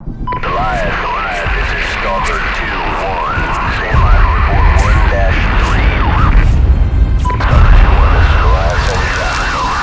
Goliath, this is Stalker 2-1. Stand by for report 1-3. Stalker 2-1, this is Goliath, send your traffic over.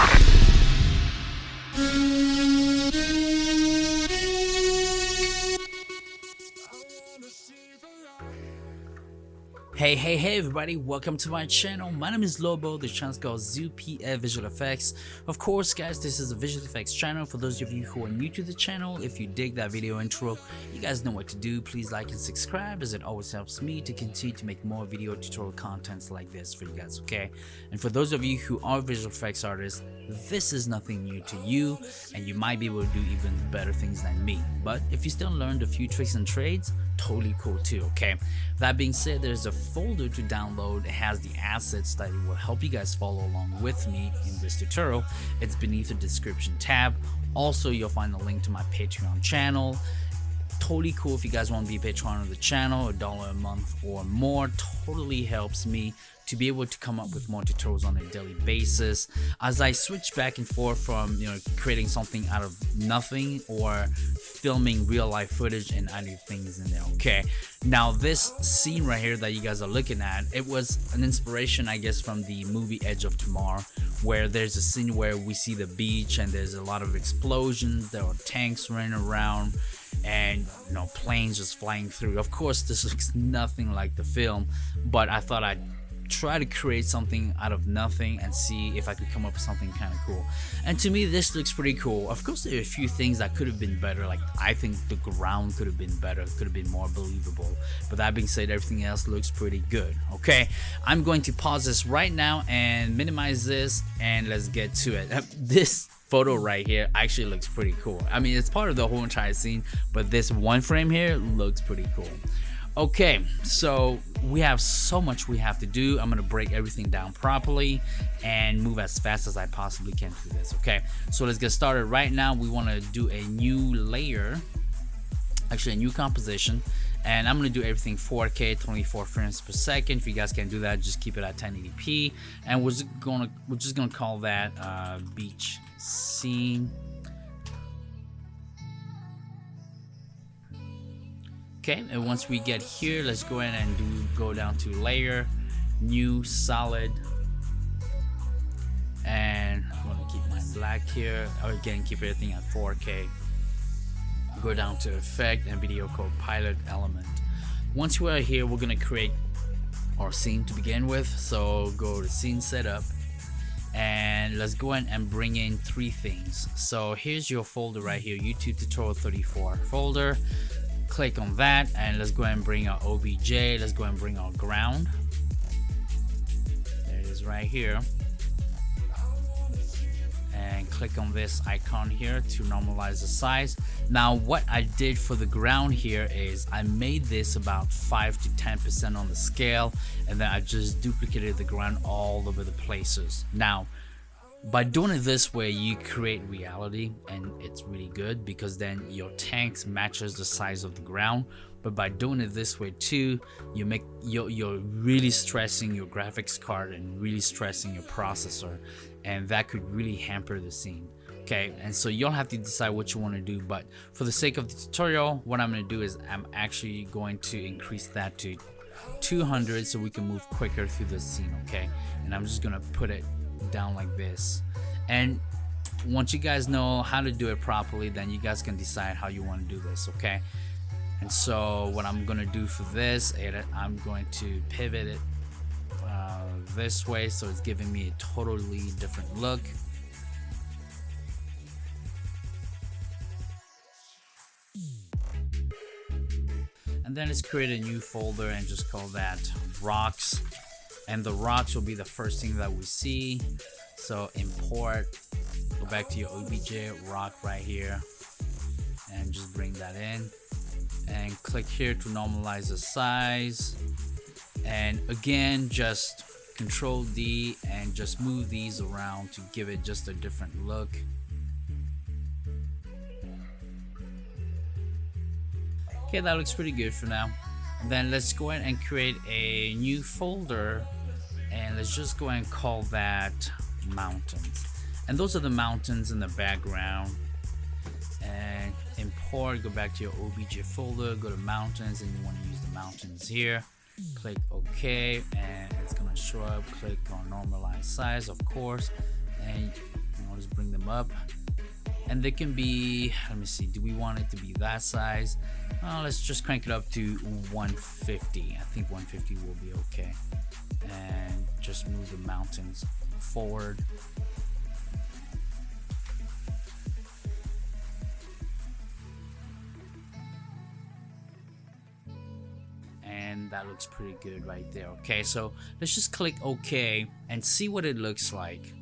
Hey everybody, welcome to my channel. My name is Lobo. The channel is called ZooPF Visual Effects. Of course guys, this is a visual effects channel. For those of you who are new to the channel, if you dig that video intro, you guys know what to do. Please like and subscribe, as it always helps me to continue to make more video tutorial contents like this for you guys, okay? And for those of you who are visual effects artists, this is nothing new to you, and you might be able to do even better things than me. But if you still learned a few tricks and trades, totally cool too, okay? That being said, there's a folder to download. It has the assets that will help you guys follow along with me in this tutorial. It's beneath the description tab. Also, you'll find the link to my Patreon channel. Totally cool if you guys want to be a patron of the channel. $1 a month or more totally helps me to be able to come up with more tutorials on a daily basis as I switch back and forth from creating something out of nothing or filming real life footage and adding things in there. Okay, now this scene right here that you guys are looking at, it was an inspiration, I guess, from the movie Edge of Tomorrow, where there's a scene where we see the beach and there's a lot of explosions, there are tanks running around and planes just flying through. Of course this looks nothing like the film, but I thought I'd try to create something out of nothing and see if I could come up with something kind of cool. And to me this looks pretty cool. Of course there are a few things that could have been better, like I think the ground could have been better, could have been more believable, but that being said, everything else looks pretty good. Okay, I'm going to pause this right now and minimize this, and let's get to it. This photo right here actually looks pretty cool. I mean, it's part of the whole entire scene, but this one frame here looks pretty cool. Okay, so we have so much we have to do. I'm gonna break everything down properly and move as fast as I possibly can through this. Okay, so let's get started. Right now we want to do a new layer, actually a new composition, and I'm gonna do everything 4K 24 frames per second. If you guys can do that, just keep it at 1080p, and we're just gonna call that beach scene. Okay, and once we get here, let's go ahead and go down to layer, new, solid, and I'm gonna keep mine black here. Again, keep everything at 4K. Go down to effect and Videocopilot element. Once we're here, we're gonna create our scene to begin with. So go to scene setup, and let's go ahead and bring in three things. So here's your folder right here, YouTube tutorial 34 folder. Click on that, and let's go ahead and bring our OBJ. Let's go ahead and bring our ground. There it is right here. And click on this icon here to normalize the size. Now what I did for the ground here is I made this about 5 to 10% on the scale, and then I just duplicated the ground all over the places. Now by doing it this way, you create reality, and it's really good because then your tanks matches the size of the ground. But by doing it this way too, you're really stressing your graphics card and really stressing your processor, and that could really hamper the scene. Okay, and so you'll have to decide what you want to do, but for the sake of the tutorial, what I'm going to do is I'm actually going to increase that to 200 so we can move quicker through the scene. Okay, and I'm just going to put it down like this, and once you guys know how to do it properly, then you guys can decide how you want to do this. Okay, and so what I'm gonna do for this, I'm going to pivot it this way, so it's giving me a totally different look. And then let's create a new folder and just call that rocks, and the rocks will be the first thing that we see. So import, go back to your OBJ rock right here, and just bring that in, and click here to normalize the size. And again, just Control D and just move these around to give it just a different look. Okay, that looks pretty good for now. And then let's go ahead and create a new folder, and let's just go ahead and call that mountains. And those are the mountains in the background. And import, go back to your OBJ folder, go to mountains, and you want to use the mountains here. Click OK, and it's gonna show up. Click on normalize size, of course, and I'll just bring them up. And they can be, let me see, do we want it to be that size? Let's just crank it up to 150. I think 150 will be okay. And just move the mountains forward. And that looks pretty good right there. Okay, so let's just click OK and see what it looks like.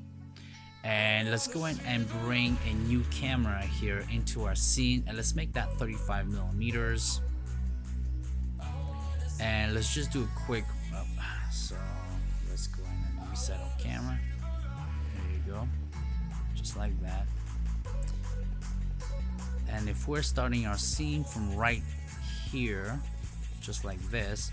And let's go in and bring a new camera here into our scene, and let's make that 35 millimeters. And let's just do a quick so let's go in and reset our camera. There you go, just like that. And if we're starting our scene from right here, just like this,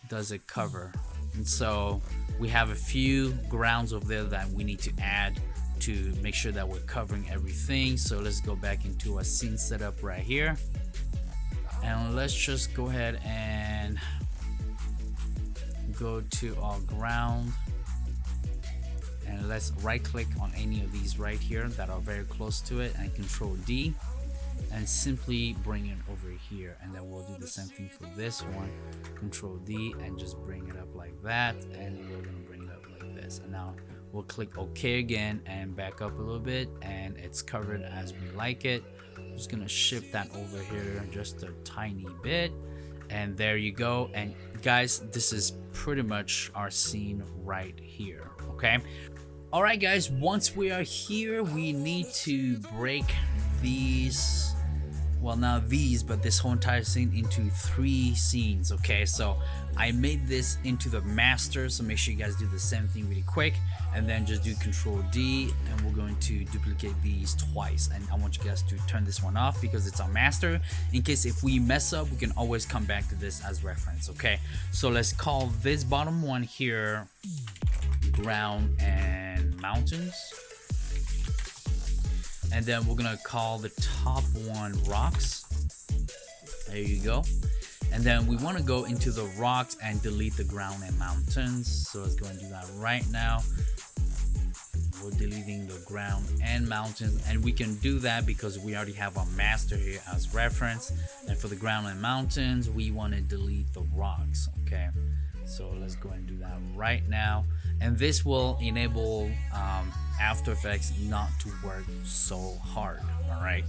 does it cover? And so we have a few grounds over there that we need to add to make sure that we're covering everything. So let's go back into our scene setup right here, and let's just go ahead and go to our ground, and let's right click on any of these right here that are very close to it, and Control D, and simply bring it over here. And then we'll do the same thing for this one, Control D, and just bring it up like that, and we're gonna bring it up like this. And now we'll click OK again and back up a little bit, and it's covered as we like it. I'm just gonna shift that over here just a tiny bit, and there you go. And guys, this is pretty much our scene right here. Okay, all right guys, once we are here, we need to break these, well, not these, but this whole entire scene into 3 scenes. Okay, so I made this into the master, so make sure you guys do the same thing really quick, and then just do Control D, and we're going to duplicate these twice. And I want you guys to turn this one off because it's our master, in case if we mess up, we can always come back to this as reference. Okay, so let's call this bottom one here ground and mountains, and then we're gonna call the top one rocks. There you go. And then we want to go into the rocks and delete the ground and mountains. So let's go and do that right now. We're deleting the ground and mountains, and we can do that because we already have our master here as reference. And for the ground and mountains, we want to delete the rocks. Okay, so let's go and do that right now, and this will enable After Effects not to work so hard. All right,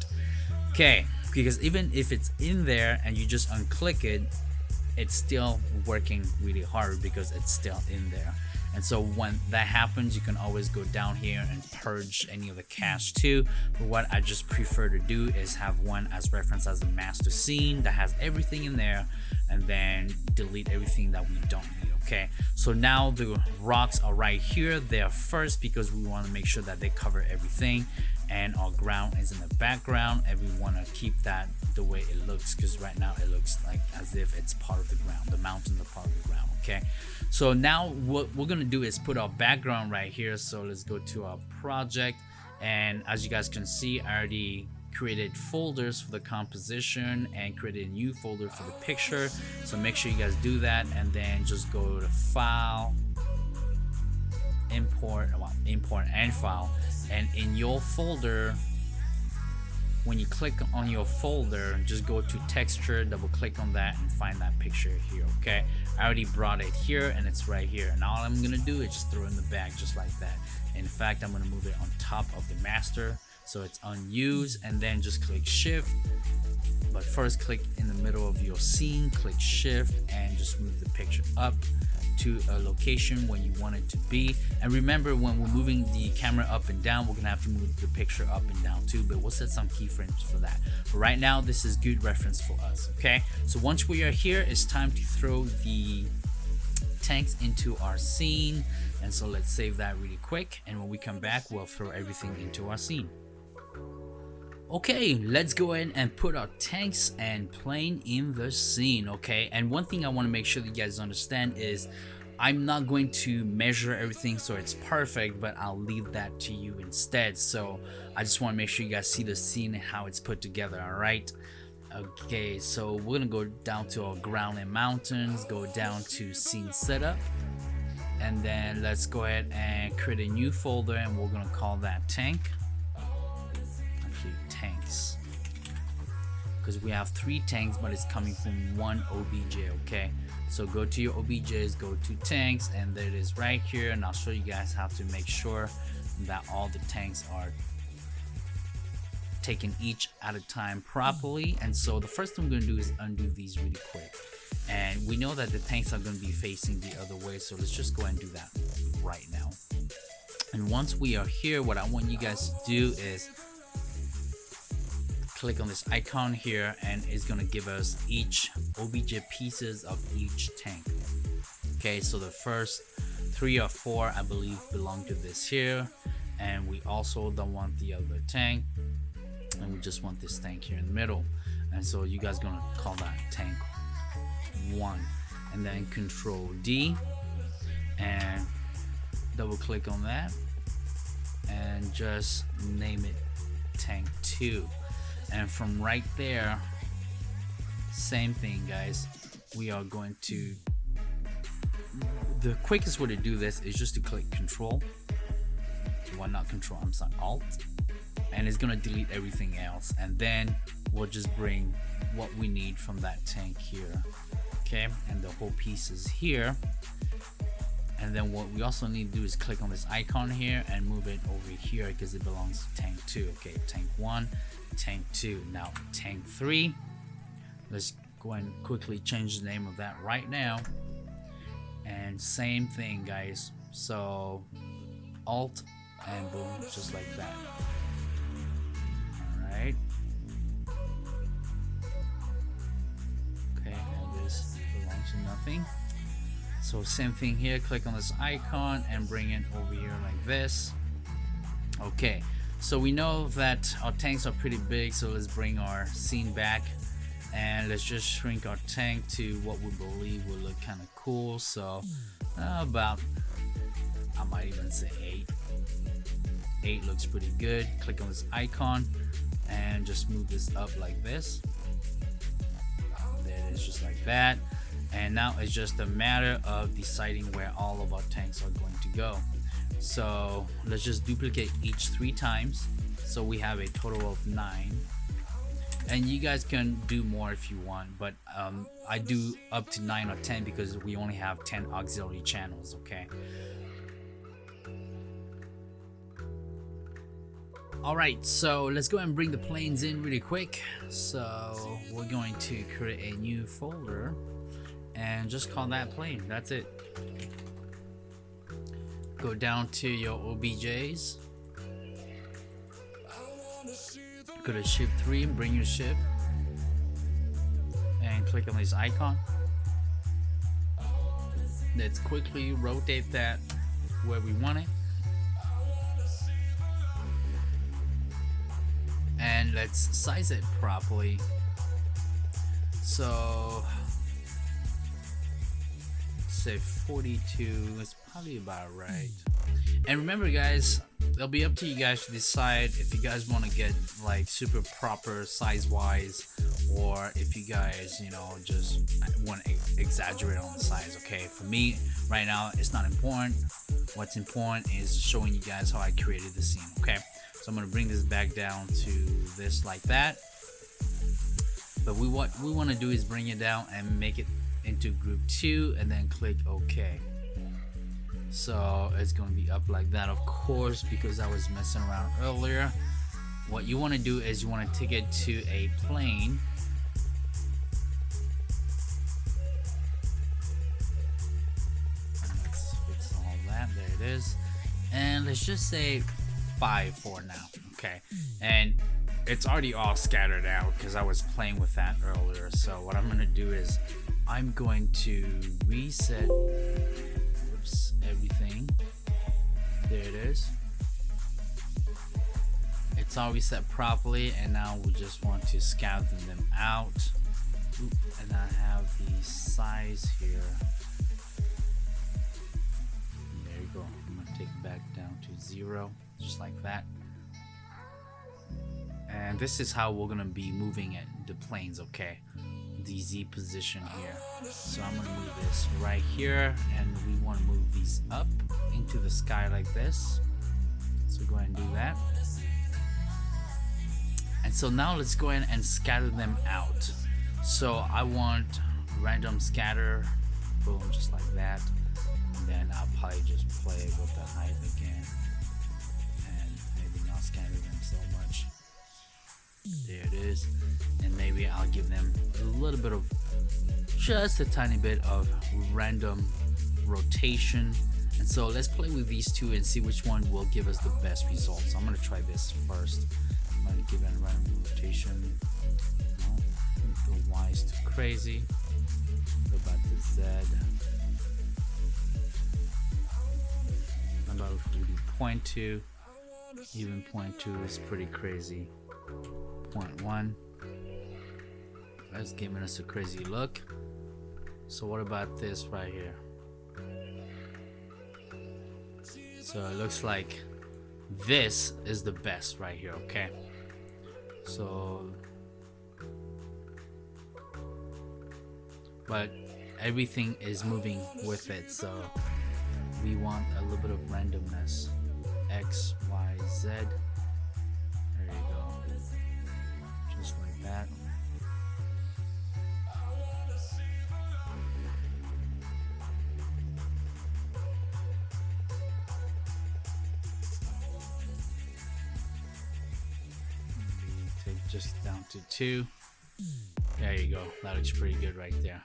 okay, because even if it's in there and you just unclick it, it's still working really hard because it's still in there. And so when that happens, you can always go down here and purge any of the cache too. But what I just prefer to do is have one as reference as a master scene that has everything in there, and then delete everything that we don't need. Okay, so now the rocks are right here. They are first because we want to make sure that they cover everything, and our ground is in the background, and we want to keep that the way it looks, because right now it looks like as if it's part of the ground. The mountains are part of the ground. Okay, so now what we're gonna do is put our background right here. So let's go to our project, and as you guys can see, I already created folders for the composition and created a new folder for the picture. So make sure you guys do that, and then just go to File, Import and File, and in your folder, when you click on your folder, just go to Texture, double click on that, and find that picture here. Okay, I already brought it here, and it's right here, and all I'm gonna do is just throw it in the bag just like that. In fact, I'm gonna move it on top of the master so it's unused, and then just click Shift, but first click in the middle of your scene, click Shift, and just move the picture up to a location where you want it to be. And remember, when we're moving the camera up and down, we're gonna have to move the picture up and down too, but we'll set some keyframes for that. But right now, this is good reference for us. Okay, so once we are here, it's time to throw the tanks into our scene, and so let's save that really quick, and when we come back, we'll throw everything into our scene. Okay, let's go ahead and put our tanks and plane in the scene. Okay, and one thing I want to make sure that you guys understand is I'm not going to measure everything so it's perfect, but I'll leave that to you instead. So I just want to make sure you guys see the scene and how it's put together. All right. Okay, so we're gonna go down to our ground and mountains, go down to scene setup, and then let's go ahead and create a new folder, and we're gonna call that tank. Actually, tanks, because we have 3 tanks, but it's coming from 1 OBJ. Okay, so go to your OBJs, go to tanks, and there it is right here, and I'll show you guys how to make sure that all the tanks are taken each at a time properly. And so the first thing I'm going to do is undo these really quick, and we know that the tanks are going to be facing the other way, so let's just go ahead and do that right now. And once we are here, what I want you guys to do is click on this icon here, and it's going to give us each OBJ pieces of each tank. Okay, so the first 3 or 4 I believe belong to this here, and we also don't want the other tank, and we just want this tank here in the middle. And so you guys gonna call that tank 1, and then Control D and double click on that and just name it tank 2. And from right there, same thing guys, we are going to, the quickest way to do this is just to click Control, well not Control, I'm sorry, Alt, and it's gonna delete everything else, and then we'll just bring what we need from that tank here. Okay, and the whole piece is here, and then what we also need to do is click on this icon here and move it over here because it belongs to tank 2. Okay, tank 1, tank 2. Now tank 3, let's go and quickly change the name of that right now, and same thing guys, so Alt and boom, just like that. Alright, okay, and this belongs to nothing. So same thing here, click on this icon and bring it over here like this. Okay, so we know that our tanks are pretty big, so let's bring our scene back and let's just shrink our tank to what we believe will look kind of cool. So about, I might even say 8 looks pretty good. Click on this icon and just move this up like this. There it is, just like that. And now it's just a matter of deciding where all of our tanks are going to go. So let's just duplicate each 3 times, so we have a total of 9. And you guys can do more if you want, but I do up to 9 or 10 because we only have 10 auxiliary channels. Okay, alright, so let's go and bring the planes in really quick. So we're going to create a new folder and just call that plane. That's it. Go down to your OBJs, go to Shift 3 and bring your ship and click on this icon. Let's quickly rotate that where we want it, and let's size it properly. So say 42 is probably about right. And remember guys, it'll be up to you guys to decide if you guys want to get like super proper size wise, or if you guys, you know, just want to exaggerate on the size. Okay, for me right now it's not important. What's important is showing you guys how I created the scene. Okay, so I'm going to bring this back down to this like that, but what we want to do is bring it down and make it into group 2 and then click OK. So it's going to be up like that, of course, because I was messing around earlier. What you want to do is you want to take it to a plane, and let's fix all that. There it is, and let's just say 5 for now. Okay, and it's already all scattered out because I was playing with that earlier. So what I'm going to do is I'm going to reset everything. There it is. It's all reset properly, and now we just want to scatter them out. Oop, and I have the size here. you go. I'm gonna take it back down to 0, just like that. And this is how we're gonna be moving it, the planes, okay? The Z position here. So I'm gonna move this right here, and we want to move these up into the sky like this. So go ahead and do that. And so now let's go ahead and scatter them out. So I want random scatter, boom, just like that. And then I'll probably just play with the height again, and maybe not scatter them so much. There it is. And maybe I'll give them a little bit of, just a tiny bit of random rotation. And so let's play with these two and see which one will give us the best results. So I'm gonna try this first. I'm gonna give it a random rotation. No, the Y is too crazy. What about the Z? How about if we do 0.2? Even 0.2 is pretty crazy. 0.1. That's giving us a crazy look. So what about this right here? So it looks like this is the best right here, okay? So, but everything is moving with it, so we want a little bit of randomness. X, Y, Z. There you go. Just like that. Just down to 2. There you go. That looks pretty good right there.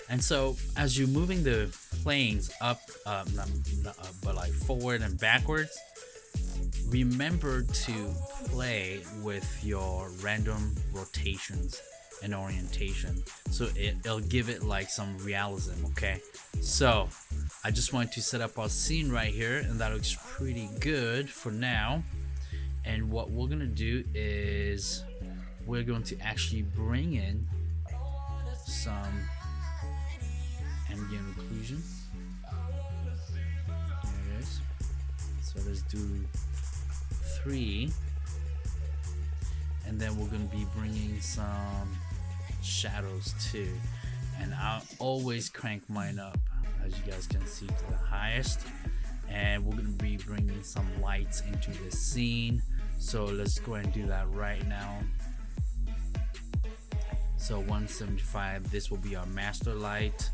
And so as you're moving the planes up, not up, but like forward and backwards, remember to play with your random rotations and orientation, so it'll give it like some realism. Okay, so I just want to set up our scene right here, and that looks pretty good for now. And what we're gonna do is we're going to actually bring in some ambient occlusion. There it is. So let's do 3, and then we're gonna be bringing some shadows too. And I'll always crank mine up, as you guys can see, to the highest. And we're gonna be bringing some lights into the scene. So let's go ahead and do that right now. So 175, this will be our master light,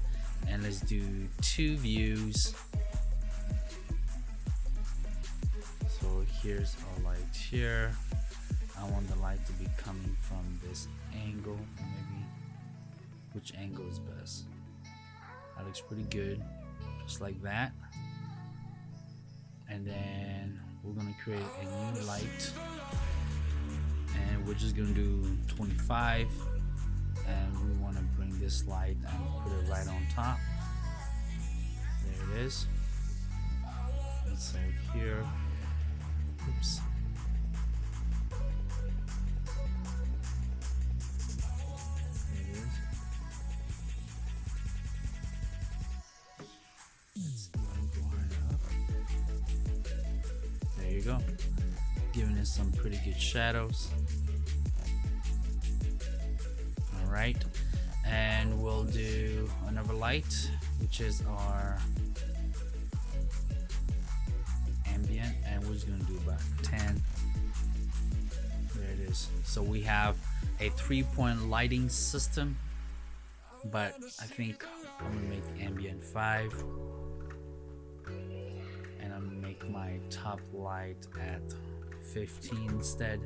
and let's do 2 views. So here's our light here. I want the light to be coming from this angle. Maybe which angle is best? That looks pretty good, just like that. And then we're gonna create a new light, and we're just gonna do 25, and we want to bring this light and put it right on top. There it is. And so here, oops, there it is. Let's go higher up. There you go, giving us some pretty good shadows. All right, and we'll do another light, which is our ambient, and we're just gonna do about 10. There it is. So we have a 3-point lighting system, but I think I'm gonna make the ambient 5, and I'm gonna make my top light at 15 instead.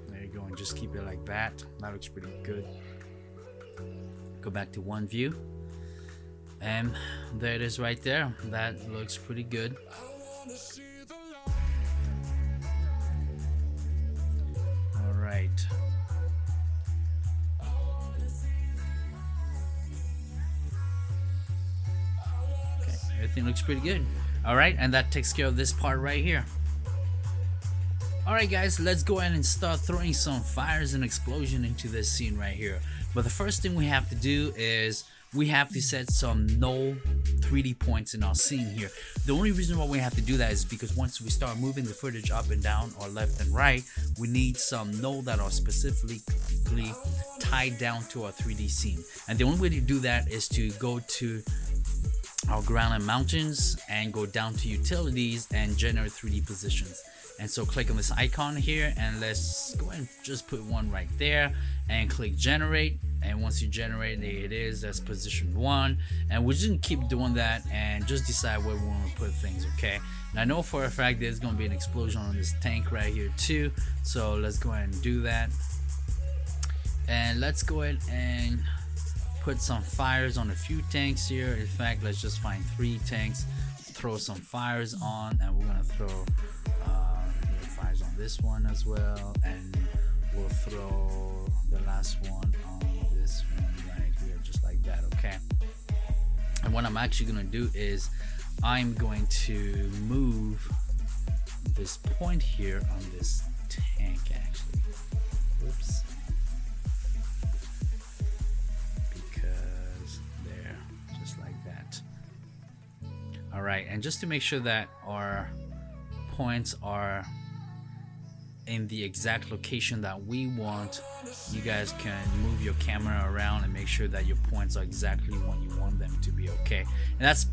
There you go, and just keep it like that. That looks pretty good. Go back to one view, and there it is right there. That looks pretty good. All right. Okay, everything looks pretty good. All right, and that takes care of this part right here. Alright guys, let's go ahead and start throwing some fires and explosion into this scene right here. But the first thing we have to do is we have to set some null 3D points in our scene here. The only reason why we have to do that is because once we start moving the footage up and down or left and right, we need some null that are specifically tied down to our 3D scene. And the only way to do that is to go to our ground and mountains and go down to utilities and generate 3D positions. And so click on this icon here, and let's go ahead and just put one right there and click generate. And once you generate, there it is, that's position 1. And we're just gonna keep doing that and just decide where we want to put things, okay? And I know for a fact there's gonna be an explosion on this tank right here too, so let's go ahead and do that. And let's go ahead and put some fires on a few tanks here. In fact, let's just find 3 tanks, throw some fires on, and we're gonna throw fires on this one as well, and we'll throw the last one on this one right here, just like that, okay? And what I'm actually gonna do is I'm going to move this point here on this tank, actually. Whoops. Because there, just like that. All right, and just to make sure that our points are in the exact location that we want, you guys can move your camera around and make sure that your points are exactly when you want them to be, okay? And that's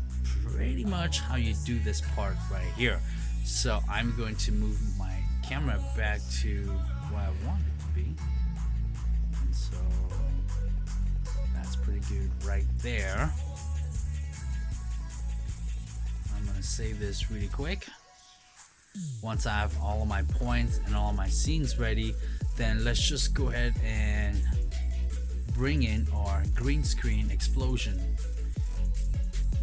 pretty much how you do this part right here. So I'm going to move my camera back to where I want it to be, and so that's pretty good right there. I'm gonna save this really quick. Once I have all of my points and all of my scenes ready, then let's just go ahead and bring in our green screen explosion.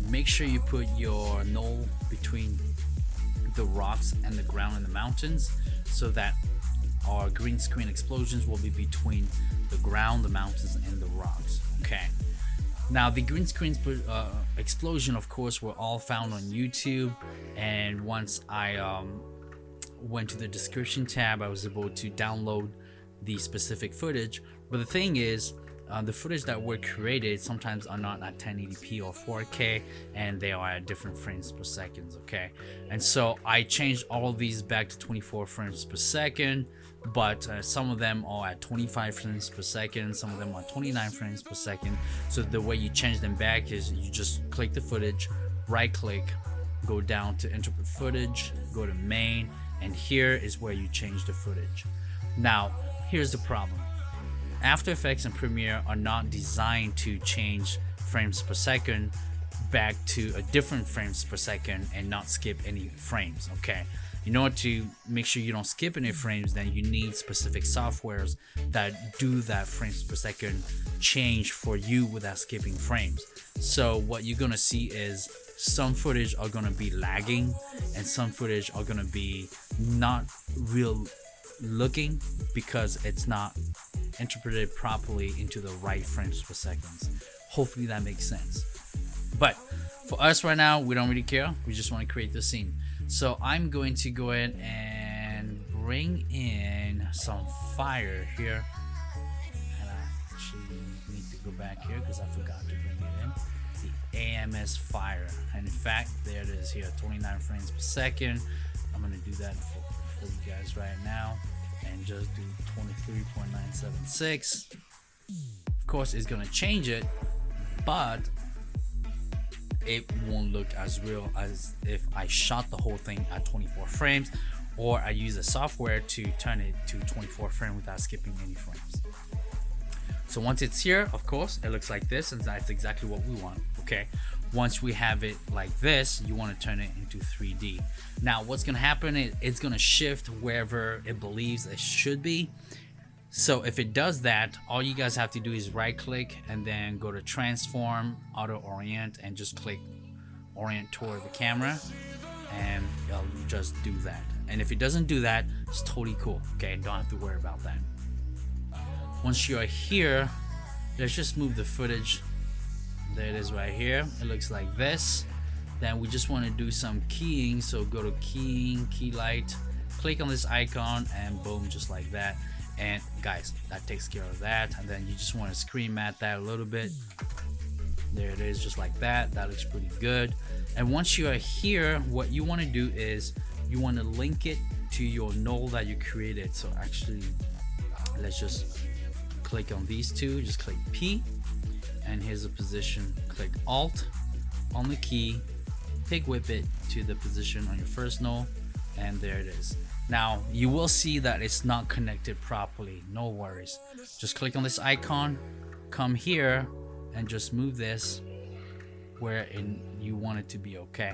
Make sure you put your null between the rocks and the ground and the mountains, so that our green screen explosions will be between the ground, the mountains, and the rocks, okay? Now the green screen explosion, of course, were all found on YouTube, and once I went to the description tab, I was able to download the specific footage. But the thing is, the footage that were created sometimes are not at 1080p or 4K, and they are at different frames per second, okay? And so I changed all of these back to 24 frames per second, but some of them are at 25 frames per second, some of them are 29 frames per second. So the way you change them back is you just click the footage, right click, go down to interpret footage, go to main, and here is where you change the footage. Now here's the problem. After Effects and Premiere are not designed to change frames per second back to a different frames per second and not skip any frames, okay? In order to make sure you don't skip any frames, then you need specific softwares that do that frames per second change for you without skipping frames. So what you're gonna see is some footage are gonna be lagging and some footage are gonna be not real looking because it's not interpreted properly into the right frames per second. Hopefully that makes sense. But for us right now, we don't really care. We just want to create the scene. So I'm going to go ahead and bring in some fire here. And I actually need to go back here because I forgot to bring it in. The AMS fire. And in fact, there it is here, 29 frames per second. I'm going to do that for you guys right now. And just do 23.976. Of course, it's going to change it, but it won't look as real as if I shot the whole thing at 24 frames, or I use a software to turn it to 24 frames without skipping any frames. So once it's here, of course, it looks like this, and that's exactly what we want, okay? Once we have it like this, you want to turn it into 3D. Now, what's going to happen is it's going to shift wherever it believes it should be. So if it does that, all you guys have to do is right click and then go to transform, auto orient, and just click orient toward the camera, and it'll just do that. And if it doesn't do that, it's totally cool, okay? Don't have to worry about that. Once you're here, let's just move the footage. There it is right here. It looks like this. Then we just want to do some keying, so go to keying, key light, click on this icon, and boom, just like that. And guys, that takes care of that. And then you just want to screen mat that a little bit. There it is, just like that. That looks pretty good. And once you are here, what you want to do is you want to link it to your null that you created. So actually, let's just click on these two, just click P, and here's the position. Click Alt on the key, pig whip it to the position on your first null, and there it is. Now you will see that it's not connected properly. No worries, just click on this icon, come here, and just move this where you want it to be. Okay,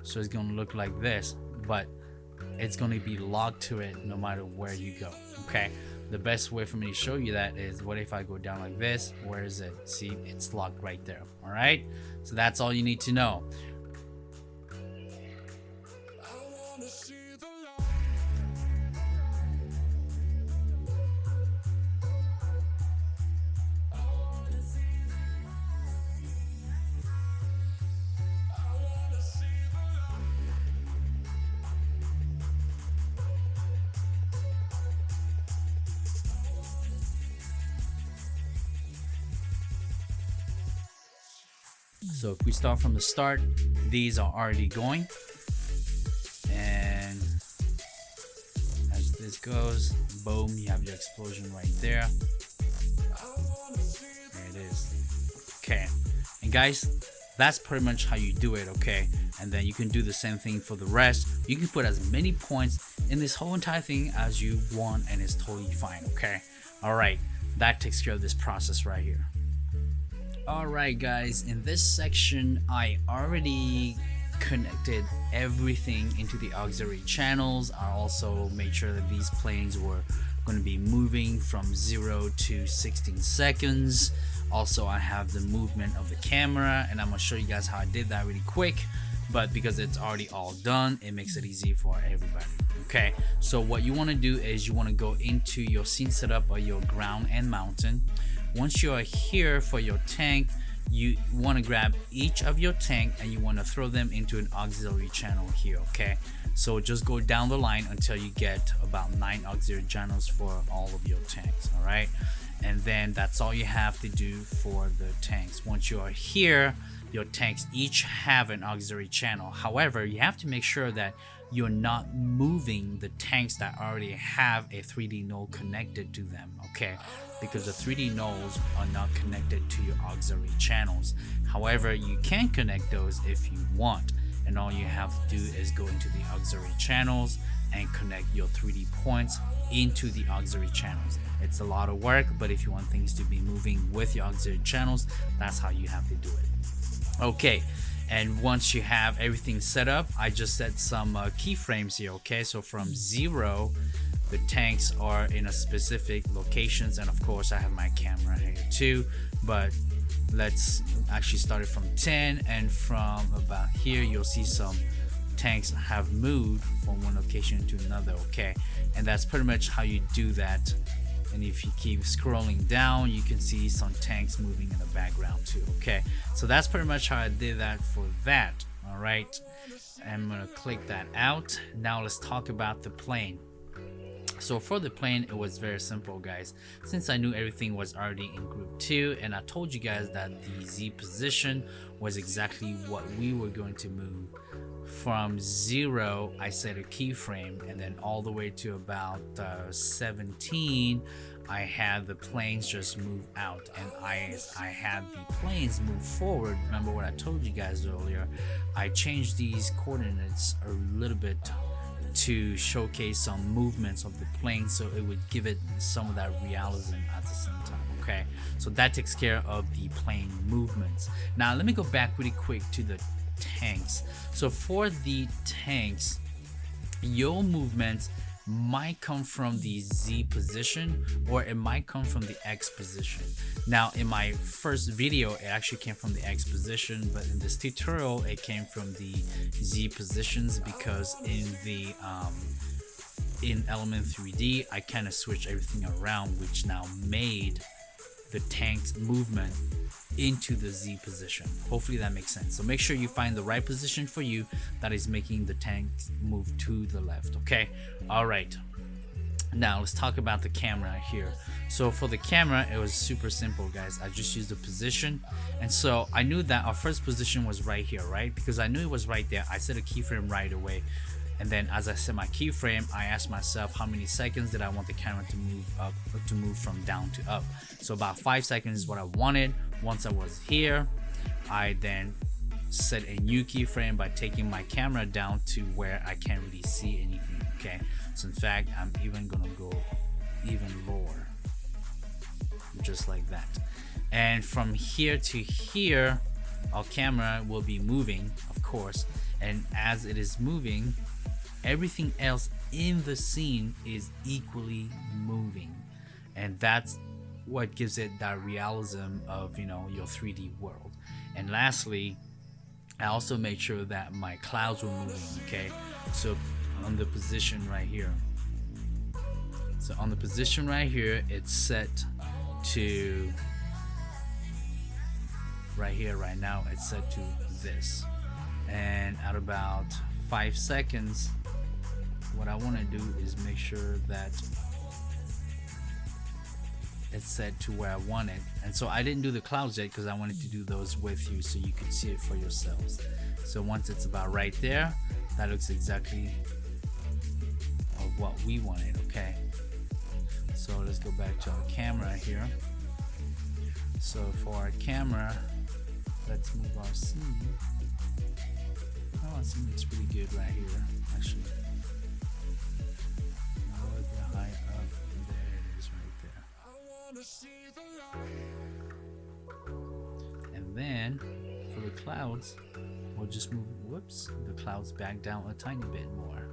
so it's gonna look like this, but it's gonna be locked to it no matter where you go. Okay, the best way for me to show you that is, what if I go down like this? Where is it? See, it's locked right there. All right, so that's all you need to know. So if we start from the start, these are already going, and as this goes, boom, you have your explosion right there. There it is. Okay, and guys, that's pretty much how you do it. Okay, and then you can do the same thing for the rest. You can put as many points in this whole entire thing as you want, and it's totally fine. Okay, all right, that takes care of this process right here. Alright guys, in this section I already connected everything into the auxiliary channels. I also made sure that these planes were going to be moving from 0 to 16 seconds. Also, I have the movement of the camera, and I'm going to show you guys how I did that really quick, but because it's already all done, it makes it easy for everybody. Okay, so what you want to do is you want to go into your scene setup or your ground and mountain. Once you are here for your tank, you want to grab each of your tank and you want to throw them into an auxiliary channel here. Okay, so just go down the line until you get about 9 auxiliary channels for all of your tanks. All right, and then that's all you have to do for the tanks. Once you are here, your tanks each have an auxiliary channel. However, you have to make sure that you're not moving the tanks that already have a 3D null connected to them. Okay, because the 3D nulls are not connected to your auxiliary channels. However, you can connect those if you want, and all you have to do is go into the auxiliary channels and connect your 3D points into the auxiliary channels. It's a lot of work, but if you want things to be moving with your auxiliary channels, that's how you have to do it. Okay, and once you have everything set up, I just set some keyframes here. Okay, so from 0, the tanks are in a specific locations, and of course I have my camera here too, but let's actually start it from 10, and from about here you'll see some tanks have moved from one location to another. Okay, and that's pretty much how you do that. And if you keep scrolling down, you can see some tanks moving in the background too. Okay, so that's pretty much how I did that for that. All right, I'm gonna click that out. Now let's talk about the plane. So for the plane, it was very simple, guys. Since I knew everything was already in group 2, and I told you guys that the Z position was exactly what we were going to move. From 0, I set a keyframe, and then all the way to about 17, I had the planes just move out, and I had the planes move forward. Remember what I told you guys earlier? I changed these coordinates a little bit to showcase some movements of the plane, so it would give it some of that realism at the same time. Okay, so that takes care of the plane movements. Now let me go back really quick to the tanks. So for the tanks, your movements might come from the Z position, or it might come from the X position. Now in my first video it actually came from the X position, but in this tutorial it came from the Z positions, because in the in Element 3D I kind of switched everything around, which now made the tank's movement into the Z position. Hopefully that makes sense. So make sure you find the right position for you that is making the tank move to the left. Okay, all right, Now let's talk about the camera here. So for the camera, it was super simple, guys. I just used the position, and so I knew that our first position was right here, right? Because I knew it was right there. I set a keyframe right away, and then as I set my keyframe, I asked myself how many seconds did I want the camera to move up, or to move from down to up. So about 5 seconds is what I wanted. Once I was here, I then set a new keyframe by taking my camera down to where I can't really see anything. Okay, so in fact, I'm even gonna go even lower, just like that. And from here to here, our camera will be moving, of course, and as it is moving, everything else in the scene is equally moving, and that's what gives it that realism of, you know, your 3D world. And lastly, I also made sure that my clouds were moving. Okay, so on the position right here, it's set to right here. Right now it's set to this, and at about 5 seconds, what I want to do is make sure that it's set to where I want it. And so I didn't do the clouds yet because I wanted to do those with you so you could see it for yourselves. So once it's about right there, that looks exactly of what we wanted. Okay, so let's go back to our camera here. So for our camera, let's move our scene. Oh, our scene looks pretty good right here, actually. A little bit high up. There it is right there. And then for the clouds, we'll just move the clouds back down a tiny bit more.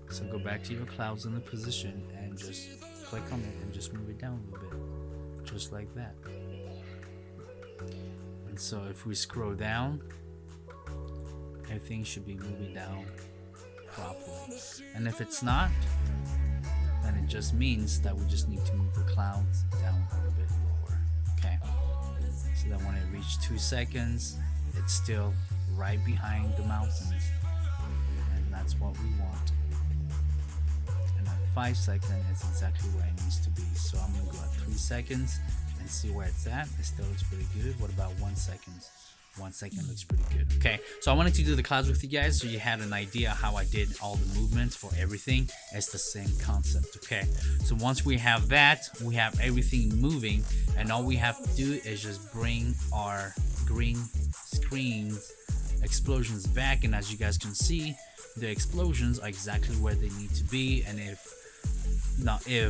So go back to your clouds in the position and just click on it and just move it down a little bit, just like that. And so if we scroll down, everything should be moving down properly. And if it's not, then it just means that we just need to move the clouds down a little bit lower. Okay, so that when it reaches 2 seconds, it's still right behind the mountains, and that's what we want. And at 5 seconds, it's exactly where it needs to be. So I'm gonna go at 3 seconds and see where it's at. It still looks pretty good. What about 1 second? 1 second looks pretty good. Okay, so I wanted to do the clouds with you guys so you had an idea how I did all the movements for everything. It's the same concept. Okay, so once we have that, we have everything moving, and all we have to do is just bring our green screens explosions back, and as you guys can see, the explosions are exactly where they need to be. And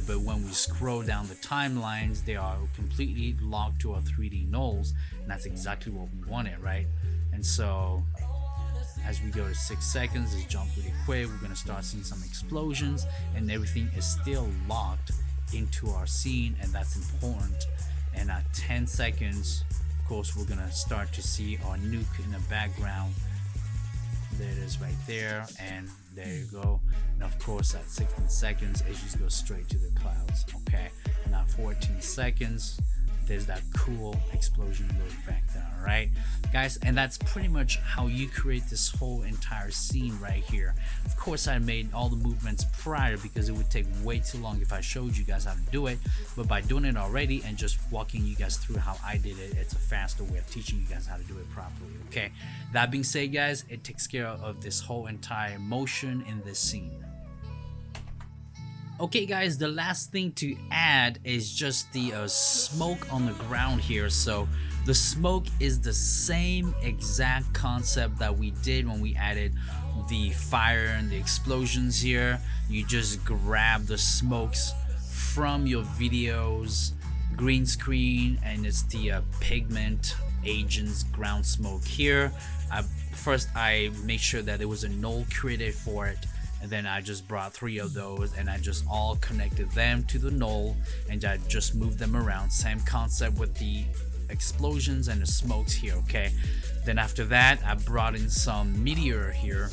but when we scroll down the timelines, they are completely locked to our 3D nulls, and that's exactly what we wanted, right? And so as we go to 6 seconds, let's jump really quick. We're gonna start seeing some explosions, and everything is still locked into our scene, and that's important. And at 10 seconds, of course, we're gonna start to see our nuke in the background. There it is right there, and there you go. And of course at 16 seconds, it just goes straight to the clouds. Okay, now 14 seconds, there's that cool explosion look back there. All right, guys, and that's pretty much how you create this whole entire scene right here. Of course, I made all the movements prior because it would take way too long if I showed you guys how to do it, but by doing it already and just walking you guys through how I did it, it's a faster way of teaching you guys how to do it properly. Okay, that being said, guys, it takes care of this whole entire motion in this scene. Okay guys, the last thing to add is just the smoke on the ground here. So the smoke is the same exact concept that we did when we added the fire and the explosions here. You just grab the smokes from your videos green screen, and it's the pigment agents ground smoke here. First I made sure that there was a null created for it, and then I just brought 3 of those and I just all connected them to the null, and I just moved them around. Same concept with the explosions and the smokes here. Okay, then after that I brought in some meteor here,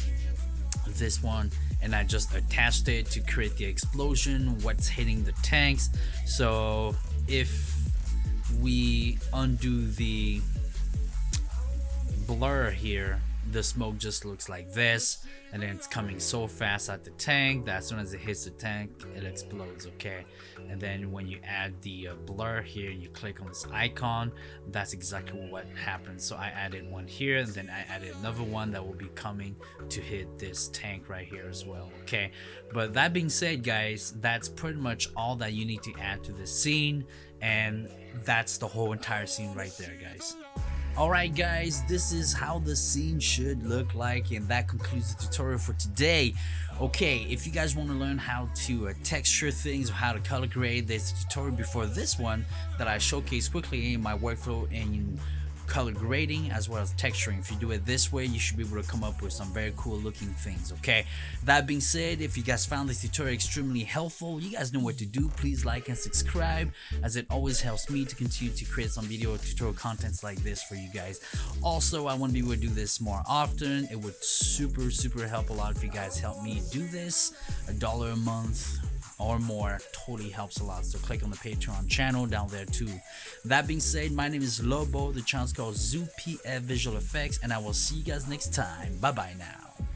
this one, and I just attached it to create the explosion, what's hitting the tanks. So if we undo the blur here, the smoke just looks like this, and then it's coming so fast at the tank that as soon as it hits the tank it explodes. Okay, and then when you add the blur here, you click on this icon, that's exactly what happens. So I added one here, and then I added another one that will be coming to hit this tank right here as well. Okay, but that being said, guys, that's pretty much all that you need to add to the scene, and that's the whole entire scene right there, guys. Alright guys, this is how the scene should look like, and that concludes the tutorial for today. Okay, if you guys want to learn how to texture things or how to color grade, there's a tutorial before this one that I showcase quickly in my workflow in color grading as well as texturing. If you do it this way, you should be able to come up with some very cool looking things. Okay, that being said, if you guys found this tutorial extremely helpful, you guys know what to do. Please like and subscribe, as it always helps me to continue to create some video tutorial contents like this for you guys. Also, I want to be able to do this more often. It would super help a lot if you guys help me do this. $1 a month or more totally helps a lot, so click on the Patreon channel down there too. That being said, my name is Lobo, the channel's called ZooPF Visual Effects, and I will see you guys next time. Bye bye now.